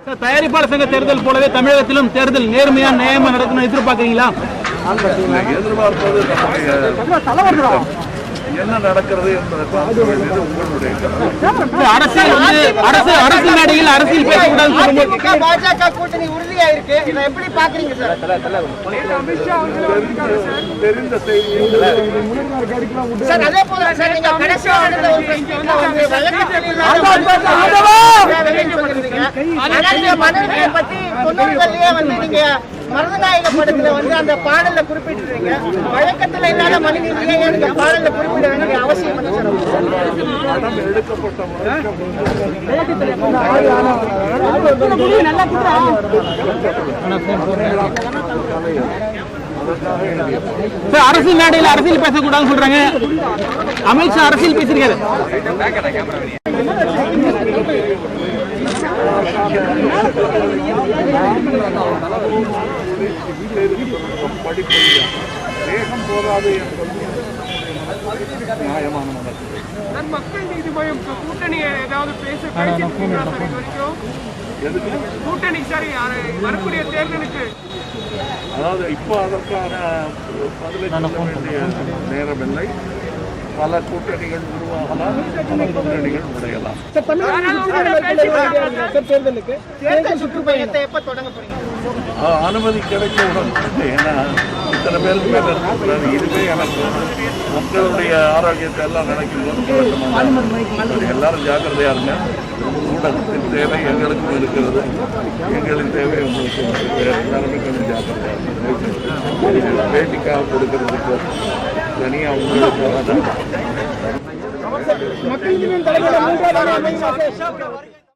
தயாரிப்பாளர் சங்க தேர்தல் போலவே தமிழகத்திலும் தேர்தல் நேர்மையா நியாயமா நடக்கணும் எதிர்பார்க்கறீங்களா? எதிர்பார்ப்பது என்ன நடக்கிறது என்பதை பார்க்க வேண்டியது உங்களுடைய அரசியல் மேடையில் அரசியல் பேசக்கூடாது. பாஜக கூட்டணி உறுதியா இருக்கு, இதை எப்படி பாக்குறீங்க சார்? தெரிந்த செய்தி சார் அதே போல சார் நீங்க கடைசியா நடந்த ஒரு பிரச்சனையில வந்து மனநிலையை பத்தி 90களிலேயே வந்து நீங்க மருதநாயக படத்துல வந்து அந்த பாடல்ல குறிப்பிட்டிருக்கீங்க. வழக்கத்துல இல்லாத மனிதர்களே நீங்க பாடல்ல குறிப்பிட வேண்டிய அவசியம் என்ன சார்? படம் எடுக்கப்பட்ட அரசியல் மேடையில் அரசியல் பேசக்கூடாதுன்னு சொல்றாங்க. அமித்ஷா அரசியல் பேசியிருக்காரு. வேகம் போதாது என்பது நியாயமான மக்கள் நீதி மய்யம் கூட்டணி ஏதாவது பேசிருக்கீங்களா சார் இது வரைக்கும்? கூட்டணி சார் வரக்கூடிய தேர்தலுக்கு அதாவது இப்போ அதற்கான பதிலை சொல்ல வேண்டிய நேரமில்லை. பல கூட்டணிகள் உருவாகலாம், பல கூட்டணிகள் உடையலாம். அனுமதி கிடைக்கவுடன், ஏன்னா இத்தனை பேர் இதுவே எனக்கு மக்களுடைய ஆரோக்கியத்தை எல்லாம் நினைக்கும்போது எல்லாரும் ஜாக்கிரதையா இருங்க. ஊடகத்தின் தேவை எங்களுக்கும் இருக்கிறது, எங்களின் தேவை உங்களுக்கு எல்லாருமே கொஞ்சம் ஜாக்கிரதையா இருக்கு. பேட்டிக்காக கொடுக்கறதுக்கு தனியாக உங்களுக்கு